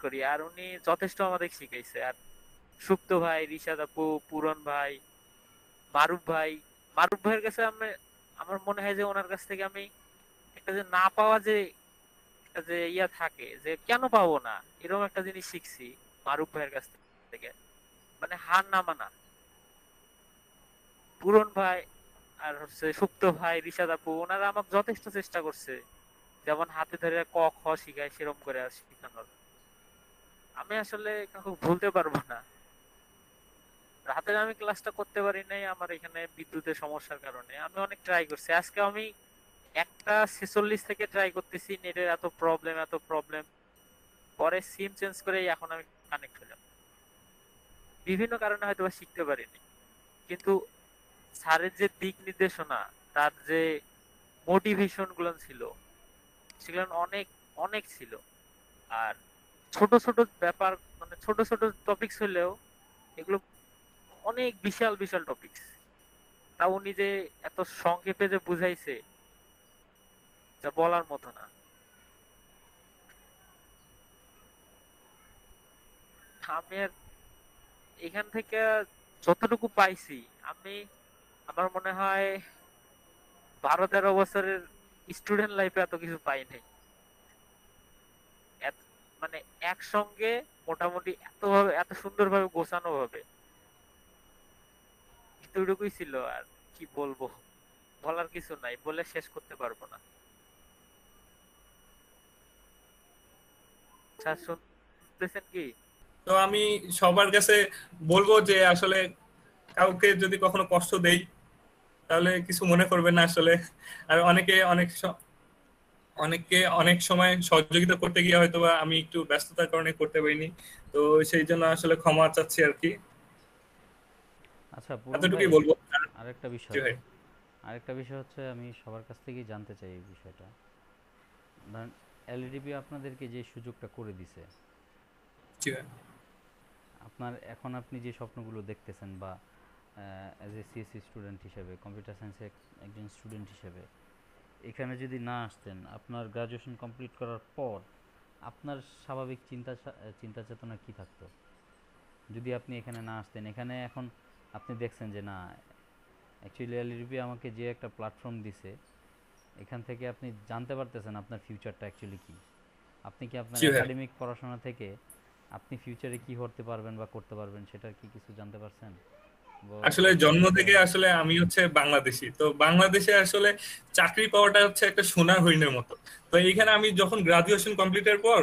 করি, আর উনি যথেষ্ট আমাদের শিখাইছে। আর সুপ্ত ভাই, রিশাদ আপু, পূরণ ভাই, মারুফ ভাই, মারুফ ভাইয়ের কাছে আমি, আমার মনে হয় যে ওনার কাছ থেকে আমি একটা যে না পাওয়া যে একটা যে ইয়া থাকে, যে কেন পাবো না, এরকম একটা জিনিস শিখছি মারুফ ভাইয়ের কাছ থেকে। মানে হার না মানা। পূরণ ভাই আর হচ্ছে সুপ্ত ভাই, রিশাদ আপু, ওনারা আমাকে যথেষ্ট চেষ্টা করছে, যেমন হাতে ধরে ক খ শিখায় সেরকম করে আর শিখানোর। আমি আসলে কাউকে ভুলতে পারবো না। রাতের আমি ক্লাসটা করতে পারি নাই আমার এখানে বিদ্যুতের সমস্যার কারণে। আমি অনেক ট্রাই করছি, আজকে আমি 1টা 46 থেকে ট্রাই করতেছি, নেটের এত প্রবলেম এত প্রবলেম। পরে সিম চেঞ্জ করে এখন আমি কানেক্ট হলাম। বিভিন্ন কারণে হয়তো বা শিখতে পারিনি, কিন্তু স্যারের যে দিক নির্দেশনা, তার যে মোটিভেশন গুলো ছিল, সেগুলো অনেক অনেক ছিল। আর ছোট ছোট ব্যাপার, মানে ছোট ছোট টপিকস হলেও এগুলো অনেক বিশাল বিশাল টপিকস। তা উনি যে এত সংক্ষেপে যে বুঝাইছে, যা বলার মতো না। আমি আর এখান থেকে যতটুকু পাইছি, আমি, আমার মনে হয় 12-13 বছরের স্টুডেন্ট লাইফে এত কিছু পাই নাই। এত- মানে একসঙ্গে মোটামুটি এত ভাবে, এত সুন্দর ভাবে গোছানো ভাবে, এতটুকুই ছিল। আর কি বলবো, বলার কিছু নাই, বলে শেষ করতে পারবো না। স্যার শুনতেছেন কি? তো আমি সবার কাছে বলবো যে আসলে কাউকে যদি কখনো কষ্ট দেই তাহলে কিছু মনে করবেন না আসলে। আর অনেককে অনেক সময় সহযোগিতা করতে গিয়ে হয়তো বা আমি একটু ব্যস্ততার কারণে করতে পারিনি। তো সেই জন্য আসলে ক্ষমা চাচ্ছি আর কি। আচ্ছা পূরণ ভাই, এতটুকুই বলবো। আরেকটা জি বিষয়, ভাই। আরেকটা বিষয় হচ্ছে আমি সবার কাছ থেকেই জানতে চাই এই বিষয়টা। ধরেন এলইডিপি আপনাদেরকে যে সুযোগটা করে দিছে, জি ভাই। আপনার এখন আপনি যে স্বপ্নগুলো দেখতেছেন বা অ্যাজ এ সিএসসি স্টুডেন্ট হিসেবে, কম্পিউটার সায়েন্সের একজন স্টুডেন্ট হিসেবে এখানে যদি না আসতেন, আপনার গ্রাজুয়েশন কমপ্লিট করার পর আপনার স্বাভাবিক চিন্তা চেতনা কি থাকতো যদি আপনি এখানে না আসতেন? এখানে এখন আপনি দেখছেন যে না, অ্যাকচুয়ালি এলইডিপি আমাকে যে একটা প্ল্যাটফর্ম দিছে, এখান থেকে আপনি জানতে পারতেছেন আপনার ফিউচারটা অ্যাকচুয়ালি কী। আপনি কি আপনার জি ভাই। একাডেমিক পড়াশোনা থেকে আপনি ফিউচারে কি করতে পারবেন বা করতে পারবেন সেটার কি কিছু জানতে পারছেন? আসলে অথবা জন্ম হচ্ছে থেকে আসলে আমি হচ্ছে বাংলাদেশি, তো বাংলাদেশে আসলে চাকরি পাওয়াটা হচ্ছে একটা সোনার হরিণের মতো। তো এইখানে আমি যখন গ্রাজুয়েশন কমপ্লিটের পর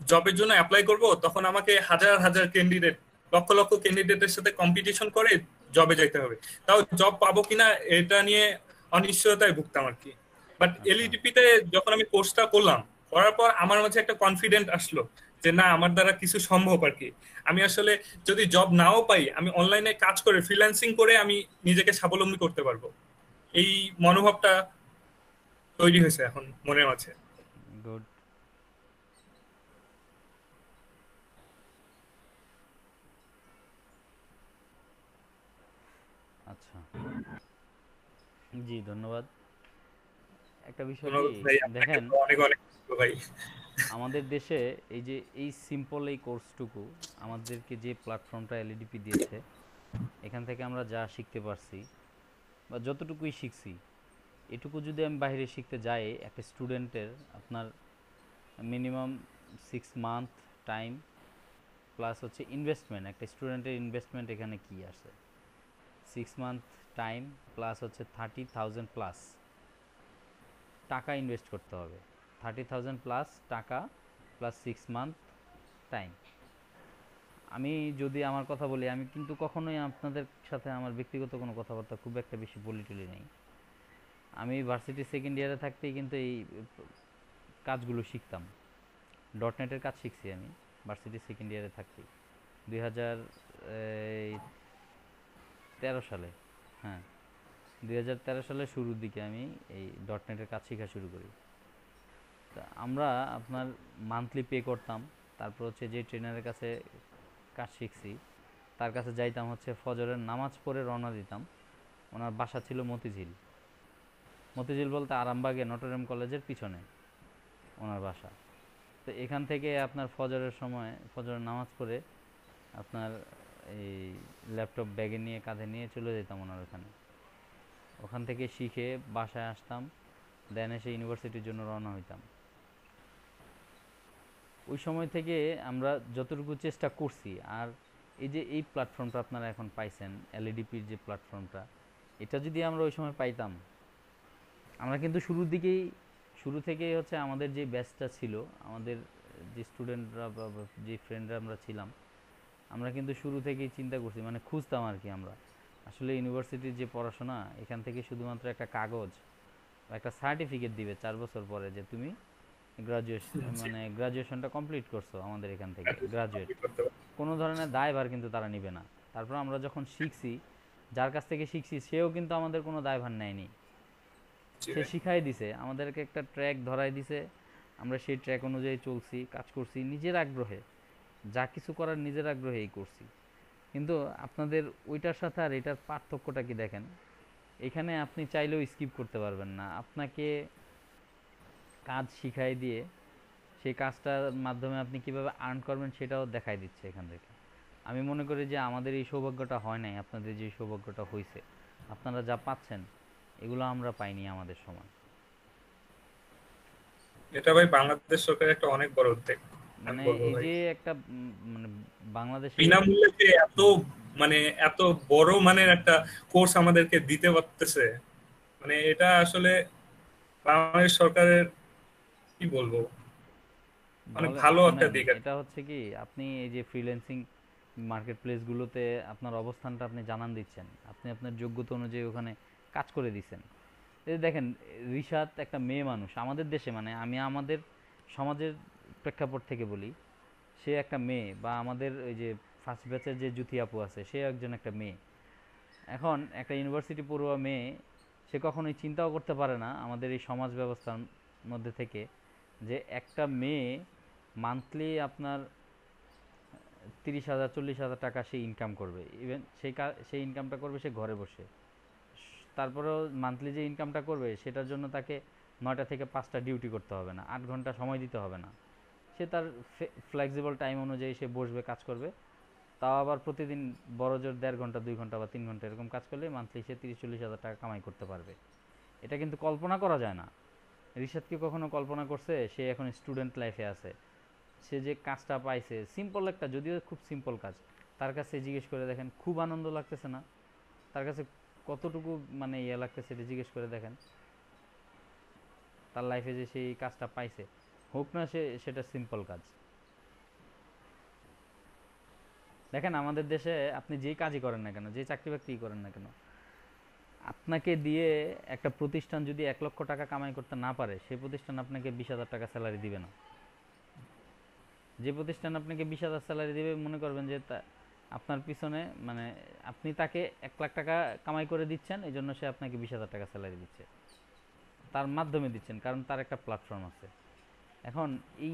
জবের জন্য অ্যাপ্লাই করব, তখন আমাকে হাজার হাজার ক্যান্ডিডেট, লক্ষ লক্ষ ক্যান্ডিডেটের সাথে কম্পিটিশন করে জবে যেতে হবে। তাও জব পাবো কিনা এটা নিয়ে অনিশ্চয়তায় ভুগতাম আর কি। বাট আচ্ছা, এলইডিপি তে যখন আমি কোর্সটা করলাম, করার পর আমার মাঝে একটা কনফিডেন্ট আসলো যে না, আমার দ্বারা কিছু সম্ভব আর কি। আমি আসলে যদি জব নাও পাই, আমি অনলাইনে কাজ করে ফ্রিল্যান্সিং করে আমি নিজেকে স্বাবলম্বী করতে পারবো। এই মনোভাবটা তৈরি হয়েছে এখন মনের মাঝে। গুড। আচ্ছা, জি ধন্যবাদ। একটা বিষয় কি, ধন্যবাদ ভাই, আপনাকে দেখেন তো অনেক অনেক ধন্যবাদ ভাই। আমাদের দেশে এই যে এই সিম্পল এই কোর্সটুকু আমাদেরকে যে প্ল্যাটফর্মটা এলইডিপি দিয়েছে, এখান থেকে আমরা যা শিখতে পারছি বা যতটুকুই শিখছি, এটুকু যদি আমি বাইরে শিখতে যাই, একটা স্টুডেন্টের আপনার মিনিমাম 6 মান্থ টাইম প্লাস হচ্ছে ইনভেস্টমেন্ট, একটা স্টুডেন্টের ইনভেস্টমেন্ট এখানে কি আসে, 6 মান্থ টাইম প্লাস হচ্ছে 30,000 প্লাস টাকা ইনভেস্ট করতে হবে। 30,000 প্লাস টাকা প্লাস 6 মান্থ টাইম। আমি যদি আমার কথা বলি, আমি কিন্তু কখনোই আপনাদের সাথে আমার ব্যক্তিগত কোনো কথাবার্তা খুব একটা বেশি বলি টলি নেই। আমি ভার্সিটি সেকেন্ড ইয়ারে থাকতেই কিন্তু এই কাজগুলো শিখতাম। ডটনেটের কাজ শিখছি আমি ভার্সিটি সেকেন্ড ইয়ারে থাকতেই, 2013 সালে। হ্যাঁ, 2013 সালের শুরুর দিকে আমি এই ডটনেটের কাজ শেখা শুরু করি। তা আমরা আপনার মান্থলি পে করতাম। তারপর হচ্ছে যে ট্রেনারের কাছে কাজ শিখছি, তার কাছে যাইতাম হচ্ছে ফজরের নামাজ পড়ে রওনা দিতাম। ওনার বাসা ছিল মতিঝিল। মতিঝিল বলতে আরামবাগে নটরডেম কলেজের পিছনে ওনার বাসা। তো এখান থেকে আপনার ফজরের সময় ফজরের নামাজ পড়ে আপনার এই ল্যাপটপ ব্যাগে নিয়ে কাঁধে নিয়ে চলে যেতাম ওনার ওখানে। ওখান থেকে শিখে বাসায় আসতাম, দেন এসে ইউনিভার্সিটির জন্য রওনা হইতাম। ওই সময় থেকে আমরা যতটুকু চেষ্টা করছি, আর এই যে এই প্ল্যাটফর্মটা আপনারা এখন পাইছেন, এলইডিপির যে প্ল্যাটফর্মটা, এটা যদি আমরা ওই সময় পাইতাম, আমরা কিন্তু শুরু থেকেই হচ্ছে আমাদের যে ব্যাচটা ছিল, আমাদের যে স্টুডেন্টরা বা যে ফ্রেন্ডরা আমরা ছিলাম, আমরা কিন্তু শুরু থেকেই চিন্তা করছি, মানে খুঁজতাম আর কি আমরা আসলে ইউনিভার্সিটির যে পড়াশোনা, এখান থেকে শুধুমাত্র একটা কাগজ বা একটা সার্টিফিকেট দিবে 4 বছর পরে যে তুমি জি, মানে গ্রাজুয়েশনটা কমপ্লিট করছো আমাদের এখান থেকে, গ্রাজুয়েট। কমপ্লিট করতে পারবো। কোনো ধরনের দায়ভার কিন্তু তারা নিবে না। তারপর আমরা যখন শিখছি, যার কাছ থেকে শিখছি সেও কিন্তু আমাদের কোনো দায়ভার নেয়নি। জি সে ভাই। শিখাই দিছে, আমাদেরকে একটা ট্র্যাক ধরাই দিছে, আমরা সেই ট্র্যাক অনুযায়ী চলছি, কাজ করছি নিজের আগ্রহে, যা কিছু করার নিজের আগ্রহেই করছি। কিন্তু আপনাদের ওইটার সাথে আর এটার পার্থক্যটা কি দেখেন, এখানে আপনি চাইলেও স্কিপ করতে পারবেন না, আপনাকে কাজ শিখাই দিয়ে সেই কাজটার মাধ্যমে আপনি কিভাবে আর্ন করবেন সেটাও দেখাই দিচ্ছে এখান থেকে। আমি মনে করি যে আমাদের এই সৌভাগ্যটা হয় নাই, আপনাদের যে সৌভাগ্যটা হয়েছে, আপনারা যা পাচ্ছেন এগুলো আমরা পাইনি আমাদের সময়। এটা ভাই বাংলাদেশ সরকারের একটা অনেক বড় উদ্যোগ, আমি মানে বলবো এই ভাই। যে একটা মানে বাংলাদেশে বিনামূল্যে যে এত, মানে এত বড় মানের একটা কোর্স আমাদেরকে দিতে পারতেছে, মানে এটা আসলে বাংলাদেশ সরকারের, কি বলবো, অনেক বলে ভালো একটা শোনেন, দিক আর কি। এটা হচ্ছে কি, আপনি এই যে ফ্রিল্যান্সিং মার্কেট প্লেসগুলোতে আপনার অবস্থানটা আপনি জানান দিচ্ছেন, আপনি আপনার যোগ্যতা অনুযায়ী ওখানে কাজ করে দিচ্ছেন। এই যে দেখেন, রিশাত একটা মেয়ে মানুষ আমাদের দেশে, মানে আমি আমাদের সমাজের প্রেক্ষাপট থেকে বলি, সে একটা মেয়ে, বা আমাদের ওই যে ফার্স্ট ব্যাচের যে জুথি আপু আছে, সে একজন একটা মেয়ে। এখন একটা ইউনিভার্সিটি পড়ুয়া মেয়ে, সে কখনোই চিন্তাও করতে পারে না আমাদের এই সমাজ ব্যবস্থার মধ্যে থেকে, যে একটা মেয়ে মান্থলি আপনার 30,000 40,000 টাকা সে ইনকাম করবে। ইভেন সেই ইনকামটা করবে সে ঘরে বসে। তারপরেও মান্থলি যে ইনকামটা করবে সেটার জন্য তাকে 9টা থেকে 5টা ডিউটি করতে হবে না, 8 ঘন্টা সময় দিতে হবে না। সে তার ফ্লেক্সিবল টাইম অনুযায়ী সে বসবে, কাজ করবে। তাও আবার প্রতিদিন বড় জোর 1.5 ঘন্টা 2 ঘন্টা বা 3 ঘন্টা এরকম কাজ করলে মান্থলি সে 30 40 হাজার টাকা কামাই করতে পারবে। এটা কিন্তু কল্পনা করা যায় না। রিশাদ কি কখনো কল্পনা করছে সে এখন স্টুডেন্ট লাইফে আছে, সে যে কাজটা পাইছে, সিম্পল একটা, যদিও খুব সিম্পল কাজ, তার কাছে জিজ্ঞেস করে দেখেন খুব আনন্দ লাগতেছে না? তার কাছে কতটুকু মানে ইয়ে লাগতেছে এটা জিজ্ঞেস করে দেখেন। তার লাইফে যে সেই কাজটা পাইছে, হোক না সেটা সিম্পল কাজ। দেখেন আমাদের দেশে আপনি যেই কাজই করেন না কেন, যে চাকরি বাকরি করেন না কেন, আপনাকে দিয়ে একটা প্রতিষ্ঠান যদি 1 লক্ষ টাকা কামাই করতে না পারে, সেই প্রতিষ্ঠান আপনাকে 20,000 টাকা স্যালারি দিবে না। যে প্রতিষ্ঠান আপনাকে 20,000 স্যালারি দিবে, মনে করবেন যে আপনার পিছনে মানে আপনি তাকে 1 লাখ টাকা কামাই করে দিচ্ছেন, এই জন্য সে আপনাকে 20,000 টাকা স্যালারি দিচ্ছে, তার মাধ্যমে দিচ্ছেন, কারণ তার একটা প্ল্যাটফর্ম আছে। এখন এই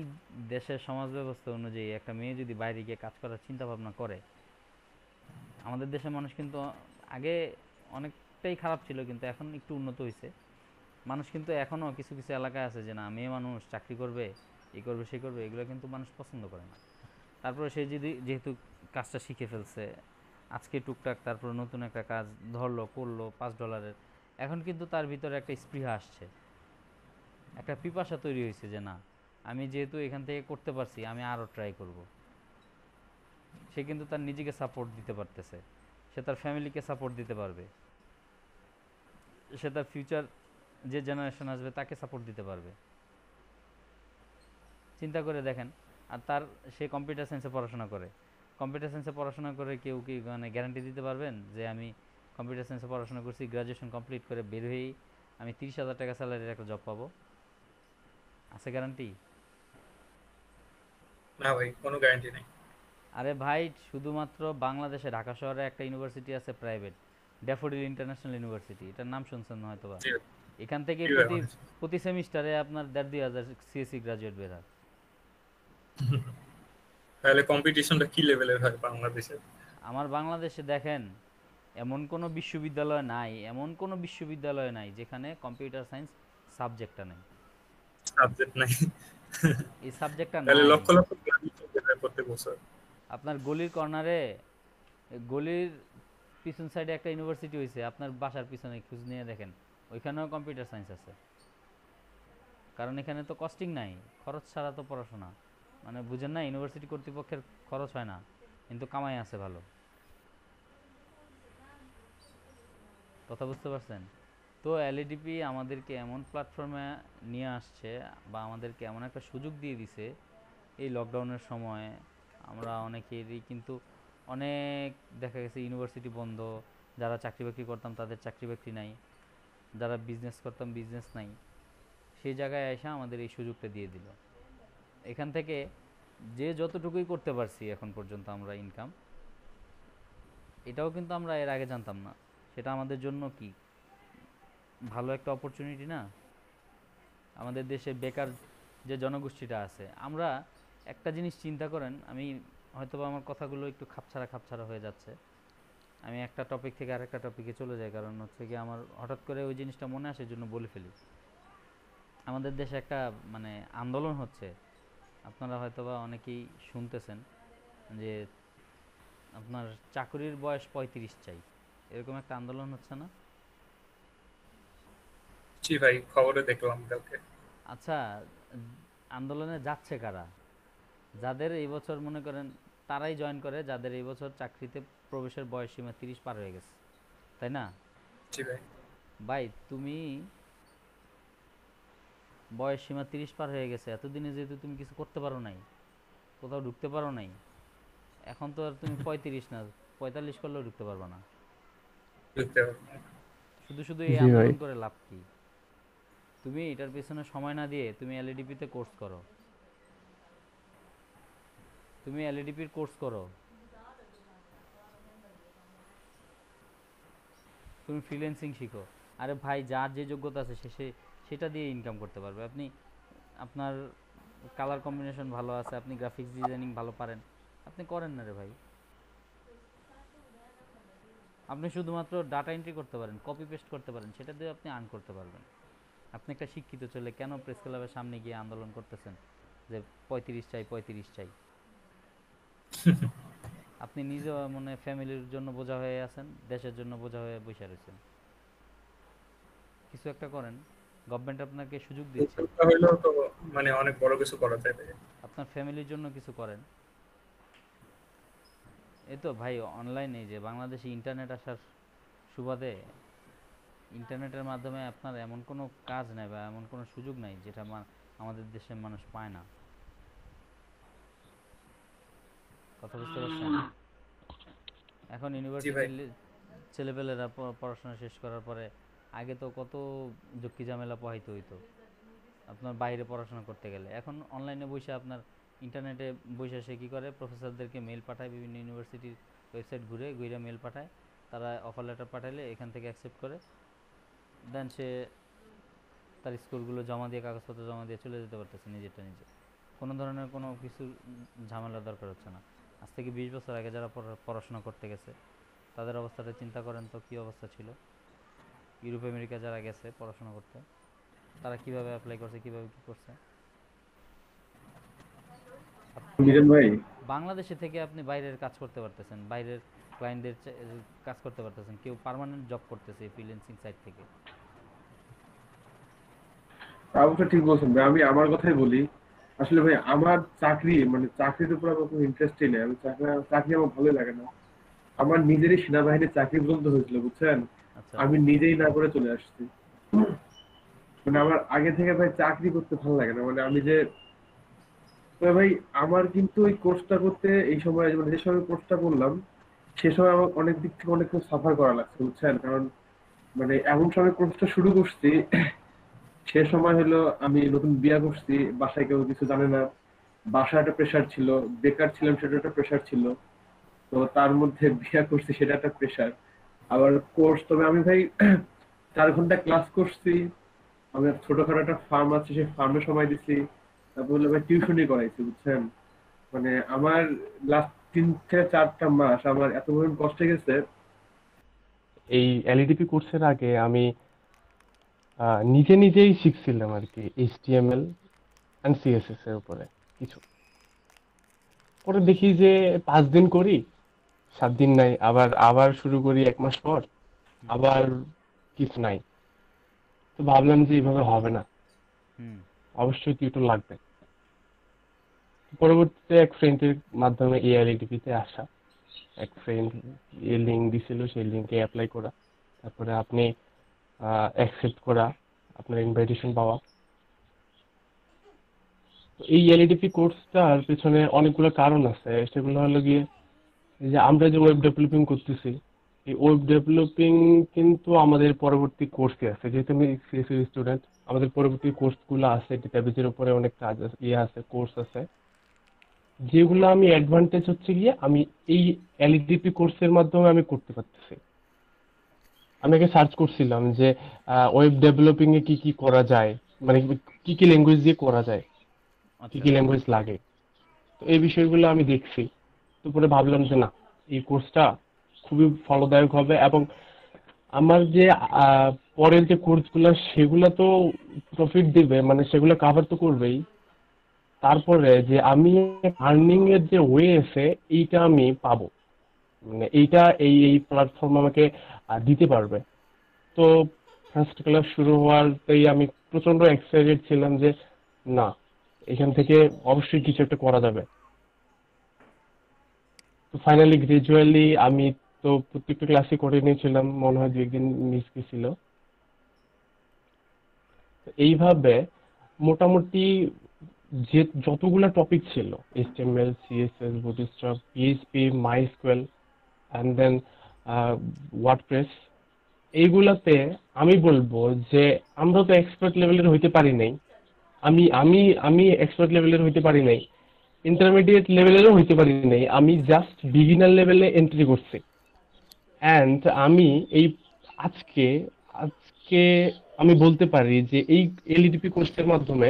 দেশের সমাজ ব্যবস্থা অনুযায়ী একটা মেয়ে যদি বাইরে গিয়ে কাজ করার চিন্তা ভাবনা করে, আমাদের দেশের মানুষ কিন্তু আগে অনেকটাই খারাপ ছিল, কিন্তু এখন একটু উন্নত হয়েছে। মানুষ কিন্তু এখনও কিছু কিছু এলাকায় আছে যে না, মেয়ে মানুষ চাকরি করবে, এই করবে সেই করবে, এগুলো কিন্তু মানুষ পছন্দ করে না। তারপরে সে যদি যেহেতু কাজটা শিখে ফেলছে আজকে টুকটাক, তারপর নতুন একটা কাজ ধরলো, করলো $5, এখন কিন্তু তার ভিতরে একটা স্পৃহা আসছে, একটা পিপাসা তৈরি হয়েছে যে না, আমি যেহেতু এখান থেকে করতে পারছি, আমি আরও ট্রাই করব। সে কিন্তু তার নিজেকে সাপোর্ট দিতে পারতেছে, সে তার ফ্যামিলিকে সাপোর্ট দিতে পারবে, সে তার ফিউচার যে জেনারেশন আসবে তাকে সাপোর্ট দিতে পারবে। চিন্তা করে দেখেন। আর সে কম্পিউটার সায়েন্সে পড়াশোনা করে, কম্পিউটার সায়েন্সে পড়াশোনা করে কেউ কি মানে গ্যারান্টি দিতে পারবেন যে আমি কম্পিউটার সায়েন্সে পড়াশোনা করছি, গ্রাজুয়েশন কমপ্লিট করে বের হয়েই আমি 30,000 টাকা স্যালারির একটা জব পাবো? আছে গ্যারান্টি? না ভাই, কোনো গ্যারান্টি নেই। আরে ভাই, শুধুমাত্র বাংলাদেশে ঢাকা শহরে একটা ইউনিভার্সিটি আছে প্রাইভেট, ড্যাফোডিল ইন্টারন্যাশনাল ইউনিভার্সিটি, এটার নাম শুনছেন হয়তো বা। জি, এখান থেকে জি ভাই, প্রতি অনেক। প্রতি সেমিস্টারে আপনার 1,500 2,000 সিএসসি গ্রাজুয়েট বের হয়। তাহলে কম্পিটিশনটা কি লেভেলের হয় বাংলাদেশে? আমার বাংলাদেশে দেখেন, এমন কোনো বিশ্ববিদ্যালয় নাই যেখানে কম্পিউটার সায়েন্স সাবজেক্টটা নেই। সাবজেক্ট নাই। এই সাবজেক্টটা তাহলে নাই। লক্ষ লক্ষ গ্রাজুয়েশন যেতে হয় প্রত্যেক বছর। আপনার গলির কর্নারে, গলির পিছন সাইডে একটা ইউনিভার্সিটি হয়েছে, আপনার বাসার পিছনে খোঁজ নিয়ে দেখেন, ওইখানেও কম্পিউটার সায়েন্স আছে। কারণ এখানে তো কস্টিং নাই, খরচ ছাড়া তো পড়াশোনা, মানে বুঝেন না, ইউনিভার্সিটি কর্তৃপক্ষের খরচ হয় না, কিন্তু কামাই আছে ভালো। কথা বুঝতে পারছেন? তো এলইডিপি আমাদেরকে এমন প্ল্যাটফর্মে নিয়ে আসছে, বা আমাদেরকে এমন একটা সুযোগ দিয়ে দিছে এই লকডাউনের সময়। আমরা অনেকেরই কিন্তু অনেক দেখা গেছে ইউনিভার্সিটি বন্ধ, যারা চাকরি বাকরি করতাম তাদের চাকরি বাকরি নাই, যারা বিজনেস করতাম বিজনেস নাই, সেই জায়গায় এসে আমাদের এই সুযোগটা দিয়ে দিল। এখান থেকে যে যতটুকুই করতে পারছি এখন পর্যন্ত আমরা ইনকাম, এটাও কিন্তু আমরা এর আগে জানতাম না। সেটা আমাদের জন্য কি ভালো একটা অপরচুনিটি না? আমাদের দেশে বেকার যে জনগোষ্ঠীটা আছে, আমরা একটা জিনিস চিন্তা করেন, আমি হয়তোবা আমার কথাগুলো একটু খাপছাড়া খাপছাড়া হয়ে যাচ্ছে, আমি একটা টপিক থেকে আরেকটা টপিকে চলে যাই, কারণ হচ্ছে কি আমার হঠাৎ করে ওই জিনিসটা মনে আসে, জন্য বলে ফেলি। আমাদের দেশে একটা মানে আন্দোলন হচ্ছে, আপনারা হয়তোবা অনেকেই শুনতেছেন, যে আপনার চাকরির বয়স 35 চাই, এরকম একটা আন্দোলন হচ্ছে না? জি ভাই, খবরে দেখলাম কালকে। আচ্ছা, আন্দোলনে যাচ্ছে কারা? যাদের এই বছর মনে করেন তারাই জয়েন করে যাদের এই বছর চাকরিতে প্রবেশের বয়স সীমা 30 পার হয়ে গেছে, তাই না? জি ভাই। ভাই তুমি বয়স সীমা 30 পার হয়ে গেছে, এতদিনে যেহেতু তুমি কিছু করতে পারো নাই, কোথাও ঢুকতে পারো নাই, এখন তো আর তুমি 35 না, 45 করলেও ঢুকতে পারবে না। বুঝতে পারলাম। শুধু শুধু এই জি ভাই। আন্দোলন করে লাভ কি? তুমি এটার পেছনে সময় না দিয়ে তুমি এলইডিপিতে কোর্স করো, তুমি এলইডিপির কোর্স করো, তুমি ফ্রিল্যান্সিং শিখো। আরে ভাই, যার যে যোগ্যতা আছে সেটা দিয়ে ইনকাম করতে পারবে। আপনি আপনার কালার কম্বিনেশন ভালো আছে, আপনি গ্রাফিক্স ডিজাইনিং ভালো পারেন, আপনি করেন না রে ভাই। আপনি শুধুমাত্র ডাটা এন্ট্রি করতে পারেন, কপি পেস্ট করতে পারেন, সেটা দিয়ে আপনি আর্ন করতে পারবেন। আপনি একটা শিক্ষিত ছেলে, কেন প্রেস ক্লাবের সামনে গিয়ে আন্দোলন করতেছেন যে 35 চাই 35 চাই? আপনি নিজে মনে ফ্যামিলির জন্য বোঝা হয়ে আছেন, দেশের জন্য বোঝা হয়ে বসে রয়েছেন। কিছু একটা করেন, গভর্নমেন্ট আপনাকে সুযোগ দিচ্ছে, উদ্যোক্তা হইলেও তো মানে অনেক বড় কিছু করা যায় ভাই। আপনার ফ্যামিলির জন্য কিছু করেন। এই তো ভাই, অনলাইনে যে বাংলাদেশে ইন্টারনেট আসার সুবাদে, ইন্টারনেটের মাধ্যমে আপনার এমন কোনো কাজ নাই বা এমন কোনো সুযোগ নাই যেটা আমাদের দেশের মানুষ পায় না। কথা বুঝতে পারছেন? এখন জি ভাই। ইউনিভার্সিটির ছেলেপেলেরা পড়াশোনা শেষ করার পরে, আগে তো কত ঝক্কি ঝামেলা পোহাইতে হইতো আপনার বাইরে পড়াশোনা করতে গেলে। এখন অনলাইনে বসে আপনার ইন্টারনেটে বসে সে কী করে, প্রফেসরদেরকে মেল পাঠায়, বিভিন্ন ইউনিভার্সিটির ওয়েবসাইট ঘুরে ঘুরে মেল পাঠায়, তারা অফার লেটার পাঠাইলে এখান থেকে অ্যাকসেপ্ট করে, দেন সে তার স্কুলগুলো জমা দিয়ে, কাগজপত্র জমা দিয়ে চলে যেতে পারতেছে নিজেরটা নিজে। কোনো ধরনের কোনো কিছু ঝামেলার দরকার হচ্ছে না। আজ থেকে 20 বছর আগে যারা পড়াশোনা করতে গেছে, তাদের অবস্থাটা চিন্তা করেন তো কী অবস্থা ছিল। ইউরোপ আমেরিকা যারা গেছে পড়াশোনা করতে, তারা কিভাবে অ্যাপ্লাই করছে, কিভাবে কী করছে। মিজান ভাই, বাংলাদেশে থেকে আপনি বাইরের কাজ করতে পারতেছেন, বাইরের ক্লায়েন্টদের কাজ করতে পারতেছেন, কেউ পার্মানেন্ট জব করতেছে ফ্রিল্যান্সিং সাইট থেকে। তা অবশ্য ঠিক বলছেন ভাই। আমি আমার কথাই বলি। আসলে ভাই আমার চাকরি মানে চাকরির উপর আমার কোনো ইন্টারেস্টই নেই। আমি চাকরি আমার ভালোই লাগে না। আমার নিজেরই সেনাবাহিনীর চাকরি পর্যন্ত হয়েছিল, বুঝছেন? আচ্ছা, আমি নিজেই না করে চলে আসছি। মানে আমার আগে থেকে ভাই চাকরি করতে ভালো লাগে না। মানে আমি যে তবে ভাই আমার কিন্তু ওই কোর্সটা করতে এই সময় মানে যে সময় কোর্সটা করলাম সে সময় আমার অনেক দিক থেকে অনেক সাফার করা লাগছে, বুঝছেন? কারণ মানে এমন সময় কোর্সটা শুরু করছি, সে সময় হলো আমি নতুন বিয়া করছি, বাসায় কেউ কিছু জানে না, বাসায় একটা প্রেশার ছিল, বেকার ছিলাম সেটা একটা প্রেশার ছিল। তো তার মধ্যে বিয়া করছি সেটা একটা প্রেশার, আবার কোর্স। তবে আমি ভাই 4 ঘন্টা ক্লাস করছি, আমি ছোটখাটো একটা ফার্ম আছে সেই ফার্মে সময় দিছি, তারপর হলো ভাই টিউশনই করাইছি, বুঝছেন? মানে আমার লাস্ট 3 থেকে 4টা মাস আমার এত পরিমাণ কষ্ট গেছে। এই এলইডিপি কোর্সের আগে আমি নিজে নিজেই শিখছিলাম আর কি HTML অ্যান্ড CSS এর উপরে কিছু। পরে দেখি যে 5 দিন করি, 7 দিন নাই, আবার আবার শুরু করি 1 মাস পর, হুম আবার কিছু নাই। তো ভাবলাম যে এইভাবে হবে না, হুম অবশ্যই টিউটর লাগবে। পরবর্তীতে এক ফ্রেন্ডের মাধ্যমে ALEDP তে আসা, এক ফ্রেন্ড লিঙ্ক দিছিল, সেই লিঙ্কে অ্যাপ্লাই করা, তারপরে আপনি অ্যাকসেপ্ট করা, আপনার ইনভাইটেশন পাওয়া। তো এই এলইডিপি কোর্সটার পেছনে অনেকগুলো কারণ আছে। সেগুলো হলো গিয়ে এই যে আমরা যে ওয়েব ডেভেলপিং করতেছি, এই ওয়েব ডেভেলপিং কিন্তু আমাদের পরবর্তী কোর্সে আছে। যেহেতু আমি সিএসসি স্টুডেন্ট, আমাদের পরবর্তী কোর্সগুলো আছে, ডেটাবেজের উপরে অনেক কাজ আছে, আছে, কোর্স আছে, যেগুলো আমি অ্যাডভান্টেজ হচ্ছে গিয়ে আমি এই এলইডিপি কোর্সের মাধ্যমে আমি করতে পারতেছি। আমি আগে সার্চ করছিলাম যে ওয়েব ডেভেলপিং এ কি কি করা যায়, মানে কি কি ল্যাঙ্গুয়েজ দিয়ে করা যায়, কি আচ্ছা কি ল্যাঙ্গুয়েজ লাগে। তো এই বিষয়গুলো আমি দেখছি। তো পরে ভাবলাম যে না, এই কোর্সটা খুবই ফলদায়ক হবে, এবং আমার যে আহ, পরের যে কোর্সগুলো সেগুলো তো প্রফিট দিবে, মানে সেগুলো কাভার তো করবেই। তারপরে যে আমি আর্নিং এর যে ওয়ে আছে এইটা আমি পাবো, মানে এইটা এই এই প্ল্যাটফর্ম আমাকে দিতে পারবে। তো ফার্স্ট ক্লাস শুরু হওয়াতেই আমি প্রচন্ড এক্সাইটেড ছিলাম যে না, এখান থেকে অবশ্যই কিছু একটা করা যাবে। তো ফাইনালি গ্রাজুয়ালি আমি তো প্রত্যেকটা ক্লাসে করে নিয়েছিলাম, মনে হয় 2 একদিন মিস গেছিল। তো এইভাবে মোটামুটি যে যতগুলা টপিক ছিল, HTML, CSS, Bootstrap, PHP, MySQL and then WordPress, এইগুলাতে আমি বলবো যে আমরা তো এক্সপার্ট লেভেলের হইতে পারি নাই। আমি আমি আমি এক্সপার্ট লেভেলের হইতে পারি নাই, ইন্টারমিডিয়েট লেভেলেরও হইতে পারি নাই, আমি জাস্ট বিগিনার লেভেলে এন্ট্রি করছি। অ্যান্ড আমি এই আজকে আজকে আমি বলতে পারি যে এই এলইডিপি কোর্সের মাধ্যমে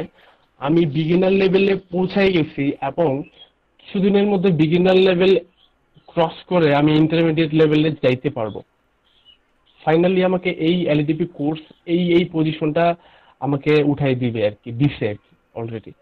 আমি বিগিনার লেভেলে পৌঁছাই গেছি, এবং কিছুদিনের মধ্যে বিগিনার লেভেল ক্রস করে আমি ইন্টারমিডিয়েট লেভেলে যাইতে পারবো। ফাইনালি আমাকে এই এলইডিপি কোর্স এই এই পজিশনটা আমাকে উঠাই দিবে আর কি, দিছে আর কি অলরেডি।